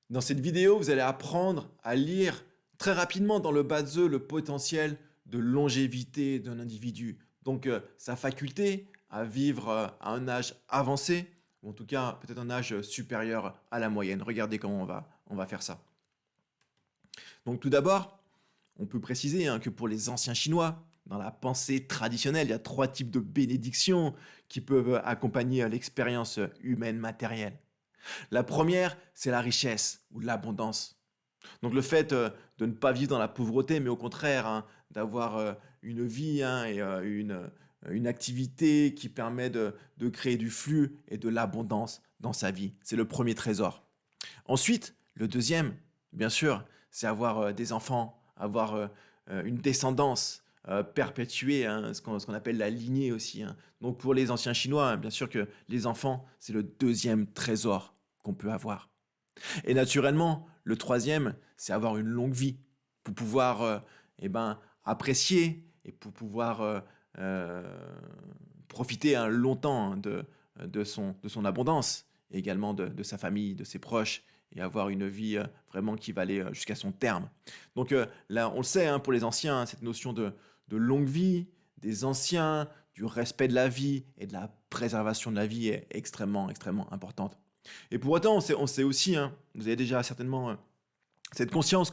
Dans cette vidéo, vous allez apprendre à lire très rapidement dans le bas de the le potentiel de longévité d'un individu. Donc, sa faculté à vivre à un âge avancé, ou en tout cas peut-être un âge supérieur à la moyenne. Regardez comment on va faire ça. Donc tout d'abord, on peut préciser que pour les anciens Chinois, dans la pensée traditionnelle, il y a trois types de bénédictions qui peuvent accompagner l'expérience humaine matérielle. La première, c'est la richesse ou l'abondance. Donc le fait de ne pas vivre dans la pauvreté, mais au contraire d'avoir une vie et une activité qui permet de créer du flux et de l'abondance dans sa vie. C'est le premier trésor. Ensuite, le deuxième, bien sûr, c'est avoir des enfants, avoir une descendance, perpétuer ce qu'on appelle la lignée aussi. Donc pour les anciens Chinois, bien sûr que les enfants, c'est le deuxième trésor qu'on peut avoir. Et naturellement, le troisième, c'est avoir une longue vie pour pouvoir apprécier et pour pouvoir profiter longtemps de son abondance, et également de sa famille, de ses proches, et avoir une vie vraiment qui va aller jusqu'à son terme. Donc là, on le sait, pour les anciens, cette notion de longue vie, des anciens, du respect de la vie et de la préservation de la vie est extrêmement, extrêmement importante. Et pour autant, on sait aussi, vous avez déjà certainement cette conscience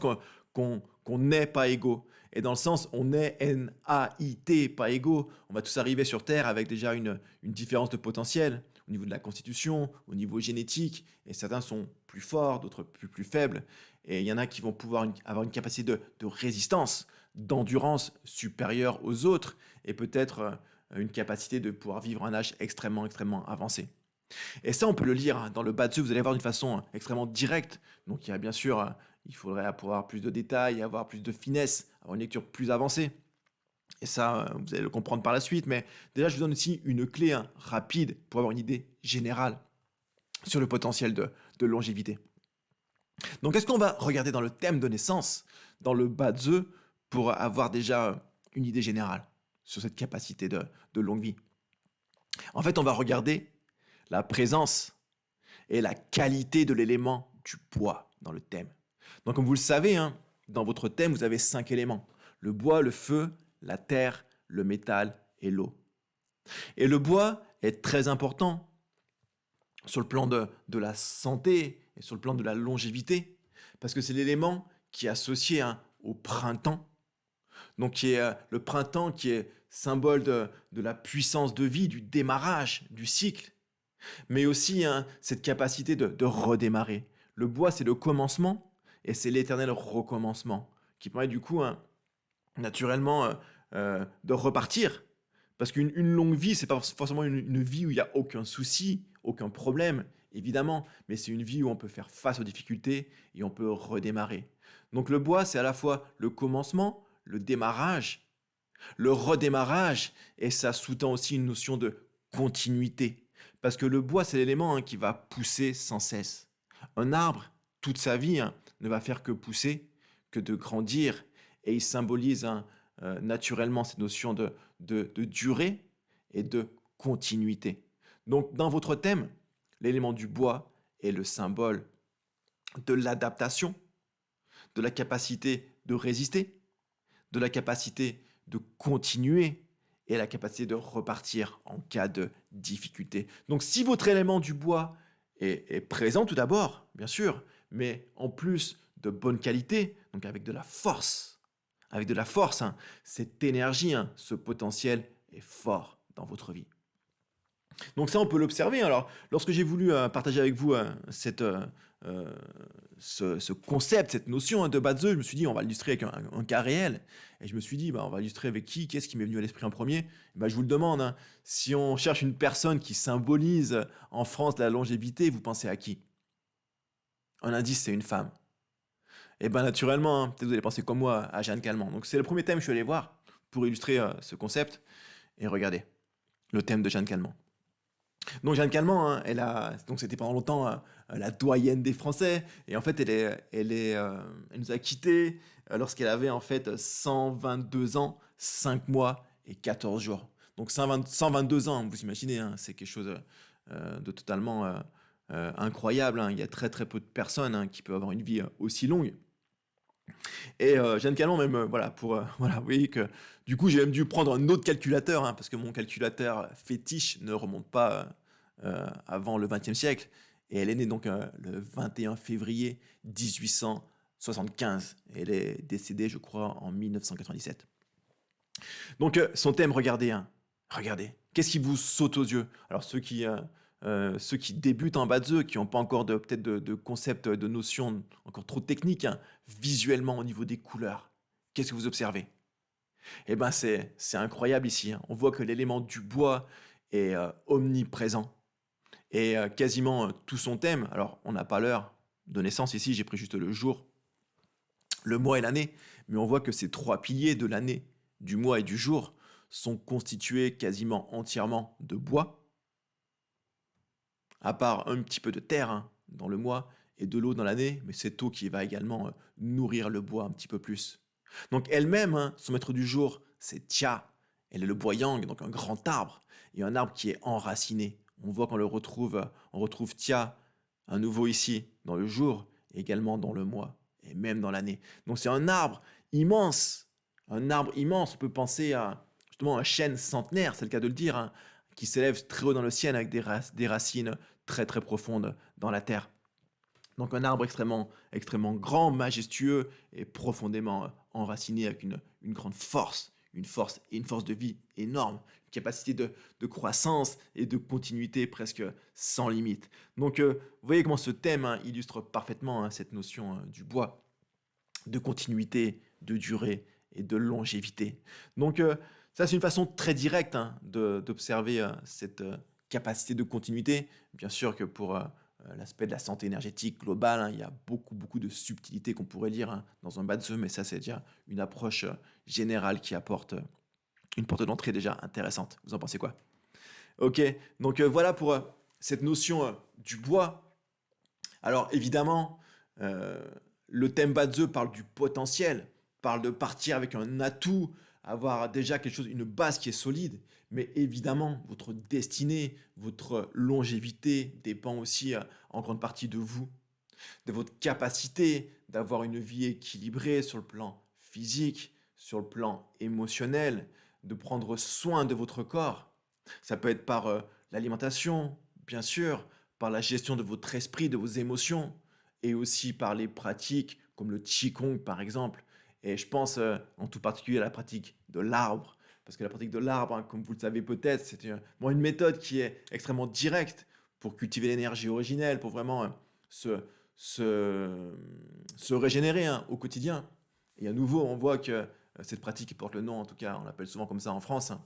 qu'on n'est pas égaux. Et dans le sens, on est N-A-I-T, pas égaux. On va tous arriver sur Terre avec déjà une différence de potentiel au niveau de la constitution, au niveau génétique. Et certains sont plus forts, d'autres plus faibles. Et il y en a qui vont pouvoir avoir une capacité de résistance, d'endurance supérieure aux autres. Et peut-être une capacité de pouvoir vivre un âge extrêmement, extrêmement avancé. Et ça, on peut le lire dans le bas dessus, vous allez voir d'une façon extrêmement directe. Donc il y a bien sûr, il faudrait avoir plus de détails, avoir plus de finesse, avoir une lecture plus avancée. Et ça, vous allez le comprendre par la suite. Mais déjà, je vous donne aussi une clé rapide pour avoir une idée générale sur le potentiel de longévité. Donc est-ce qu'on va regarder dans le thème de naissance, dans le bas de pour avoir déjà une idée générale sur cette capacité de longue vie? En fait, on va regarder la présence et la qualité de l'élément du bois dans le thème. Donc comme vous le savez, dans votre thème, vous avez 5 éléments. Le bois, le feu, la terre, le métal et l'eau. Et le bois est très important sur le plan de la santé et sur le plan de la longévité, parce que c'est l'élément qui est associé au printemps. Donc qui est le printemps qui est symbole de la puissance de vie, du démarrage, du cycle, mais aussi cette capacité de redémarrer. Le bois, c'est le commencement et c'est l'éternel recommencement qui permet du coup, naturellement, de repartir. Parce qu'une longue vie, c'est pas forcément une vie où il n'y a aucun souci, aucun problème, évidemment, mais c'est une vie où on peut faire face aux difficultés et on peut redémarrer. Donc le bois, c'est à la fois le commencement, le démarrage, le redémarrage, et ça sous-tend aussi une notion de continuité. Parce que le bois, c'est l'élément qui va pousser sans cesse. Un arbre, toute sa vie, ne va faire que pousser, que de grandir, et il symbolise naturellement cette notion de durée et de continuité. Donc, dans votre thème, l'élément du bois est le symbole de l'adaptation, de la capacité de résister, de la capacité de continuer et la capacité de repartir en cas de difficulté. Donc si votre élément du bois est présent tout d'abord, bien sûr, mais en plus de bonne qualité, donc avec de la force, cette énergie, ce potentiel est fort dans votre vie. Donc ça, on peut l'observer. Alors, lorsque j'ai voulu partager avec vous euh, ce concept, cette notion de Bazeux, je me suis dit, on va l'illustrer avec un cas réel. Et je me suis dit, on va l'illustrer avec qui? Qu'est-ce qui m'est venu à l'esprit en premier? Je vous le demande. Si on cherche une personne qui symbolise en France la longévité, vous pensez à qui? Un indice, c'est une femme. Et naturellement, peut-être vous allez penser comme moi à Jeanne Calment. Donc c'est le premier thème que je suis allé voir pour illustrer ce concept. Et regardez, le thème de Jeanne Calment. Donc Jeanne Calment, donc c'était pendant longtemps la doyenne des Français, et en fait elle nous a quittés lorsqu'elle avait en fait 122 ans, 5 mois et 14 jours. Donc 122 ans, vous imaginez, c'est quelque chose de totalement incroyable, hein. Il y a très, très peu de personnes, hein, qui peuvent avoir une vie, aussi longue. Et Jeanne Calment même, voilà, pour, voilà, vous voyez que du coup, j'ai même dû prendre un autre calculateur, hein, parce que mon calculateur fétiche ne remonte pas, avant le XXe siècle et elle est née donc, le 21 février 1875 et elle est décédée, je crois, en 1997. Donc son thème, regardez, hein, regardez, qu'est-ce qui vous saute aux yeux? Alors ceux qui débutent en Bazi, qui n'ont pas encore de peut-être de concept, de notions encore trop techniques, hein, visuellement au niveau des couleurs, qu'est-ce que vous observez? Eh ben, c'est incroyable ici, hein. On voit que l'élément du bois est, omniprésent et quasiment, tout son thème alors on n'a pas l'heure de naissance ici, j'ai pris juste le jour, le mois et l'année, mais on voit que ces 3 piliers de l'année, du mois et du jour sont constitués quasiment entièrement de bois, à part un petit peu de terre, hein, dans le mois et de l'eau dans l'année, mais cette eau qui va également, nourrir le bois un petit peu plus. Donc elle-même, hein, son maître du jour, c'est Tia. Elle est le bois yang, donc un grand arbre, et un arbre qui est enraciné. On voit qu'on le retrouve, on retrouve Tia à nouveau ici, dans le jour, et également dans le mois, et même dans l'année. Donc c'est immense, un arbre immense. On peut penser à justement un chêne centenaire, c'est le cas de le dire, hein, qui s'élève très haut dans le ciel avec des racines très très profondes dans la terre. Donc un arbre extrêmement grand, majestueux et profondément enraciné avec une grande force, une force de vie énorme, une capacité de croissance et de continuité presque sans limite. Donc vous voyez comment ce thème, hein, illustre parfaitement, hein, cette notion, du bois, de continuité, de durée et de longévité. Donc ça c'est une façon très directe, hein, d'observer cette capacité de continuité. Bien sûr que pour l'aspect de la santé énergétique globale, hein, il y a beaucoup de subtilités qu'on pourrait lire, hein, dans un Bazi, mais ça c'est déjà une approche générale qui apporte une porte d'entrée déjà intéressante. Vous en pensez quoi? Ok, donc voilà pour cette notion du bois. Alors évidemment, euh, le thème Bazi parle du potentiel, parle de partir avec un atout, avoir déjà quelque chose, une base qui est solide. Mais évidemment, votre destinée, votre longévité dépend aussi en grande partie de vous, de votre capacité d'avoir une vie équilibrée sur le plan physique, sur le plan émotionnel, de prendre soin de votre corps. Ça peut être par l'alimentation, bien sûr, par la gestion de votre esprit, de vos émotions, et aussi par les pratiques comme le Qigong par exemple. Et je pense en tout particulier à la pratique de l'arbre. Parce que la pratique de l'arbre, hein, comme vous le savez peut-être, c'est bon, une méthode qui est extrêmement directe pour cultiver l'énergie originelle, pour vraiment se, se, se régénérer, hein, au quotidien. Et à nouveau, on voit que cette pratique porte le nom, en tout cas, on l'appelle souvent comme ça en France, hein,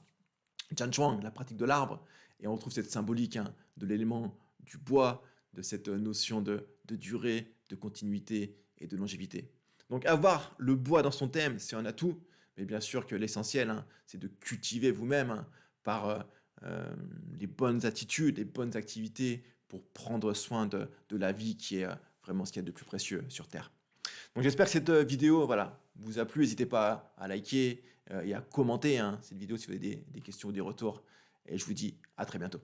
Jianchuang, la pratique de l'arbre. Et on retrouve cette symbolique, hein, de l'élément du bois, de cette notion de durée, de continuité et de longévité. Donc avoir le bois dans son thème, c'est un atout, mais bien sûr que l'essentiel, hein, c'est de cultiver vous-même, hein, par les bonnes attitudes, les bonnes activités pour prendre soin de la vie qui est vraiment ce qu'il y a de plus précieux sur Terre. Donc j'espère que cette vidéo, voilà, vous a plu. N'hésitez pas à liker et à commenter, hein, cette vidéo si vous avez des questions ou des retours. Et je vous dis à très bientôt.